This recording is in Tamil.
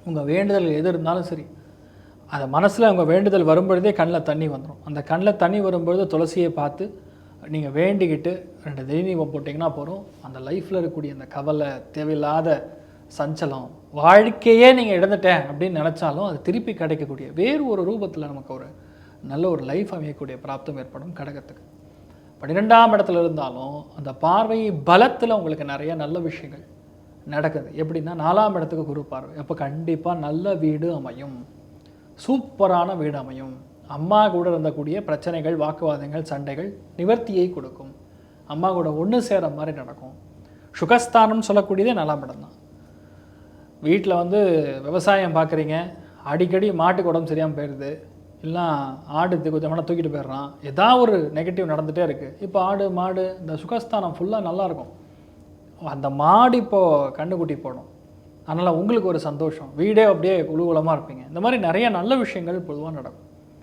உங்கள் வேண்டுதல் எது இருந்தாலும் சரி, அதை மனசில் உங்கள் வேண்டுதல் வரும்பொழுதே கண்ணில் தண்ணி வந்துடும். அந்த கண்ணில் தண்ணி வரும்பொழுது துளசியை பார்த்து நீங்கள் வேண்டிக்கிட்டு 2 தெய்வீகம் போட்டிங்கன்னா போகிறோம். அந்த லைஃப்பில் இருக்கக்கூடிய அந்த கவலை, தேவையில்லாத சஞ்சலம், வாழ்க்கையே நீங்கள் இழந்துட்டேன் அப்படின்னு நினச்சாலும் அது திருப்பி கிடைக்கக்கூடிய வேறு ஒரு ரூபத்தில் நமக்கு ஒரு நல்ல ஒரு லைஃப் அமையக்கூடிய பிராப்தம் ஏற்படும் கடகத்துக்கு. 12ஆம் இடத்துல இருந்தாலும் அந்த பார்வை பலத்தில் உங்களுக்கு நிறைய நல்ல விஷயங்கள் நடக்குது. எப்படின்னா 4ஆம் இடத்துக்கு குரு பார்வை. அப்போ கண்டிப்பாக நல்ல வீடு அமையும், சூப்பரான வீடு அமையும். அம்மா கூட இருந்தக்கூடிய பிரச்சனைகள், வாக்குவாதங்கள், சண்டைகள் நிவர்த்தியை கொடுக்கும். அம்மா கூட ஒன்று சேர மாதிரி நடக்கும். சுகஸ்தானம்னு சொல்லக்கூடியதே 4ஆம் இடம் தான். வீட்டில் வந்து விவசாயம் பார்க்குறீங்க, அடிக்கடி மாட்டுக்கு உடம்பு சரியாமல் போயிடுது, இல்லைனா ஆடு கொஞ்சமான தூக்கிட்டு போயிடுறான், ஏதாவது ஒரு நெகட்டிவ் நடந்துகிட்டே இருக்குது. இப்போ ஆடு மாடு இந்த சுகஸ்தானம் ஃபுல்லாக நல்லாயிருக்கும். அந்த மாடு இப்போது கண்ணுக்குட்டி போடும், அதனால் உங்களுக்கு ஒரு சந்தோஷம், வீடே அப்படியே குலூகலமாக இருப்பீங்க. இந்த மாதிரி நிறைய நல்ல விஷயங்கள் பொதுவாக நடக்கும்.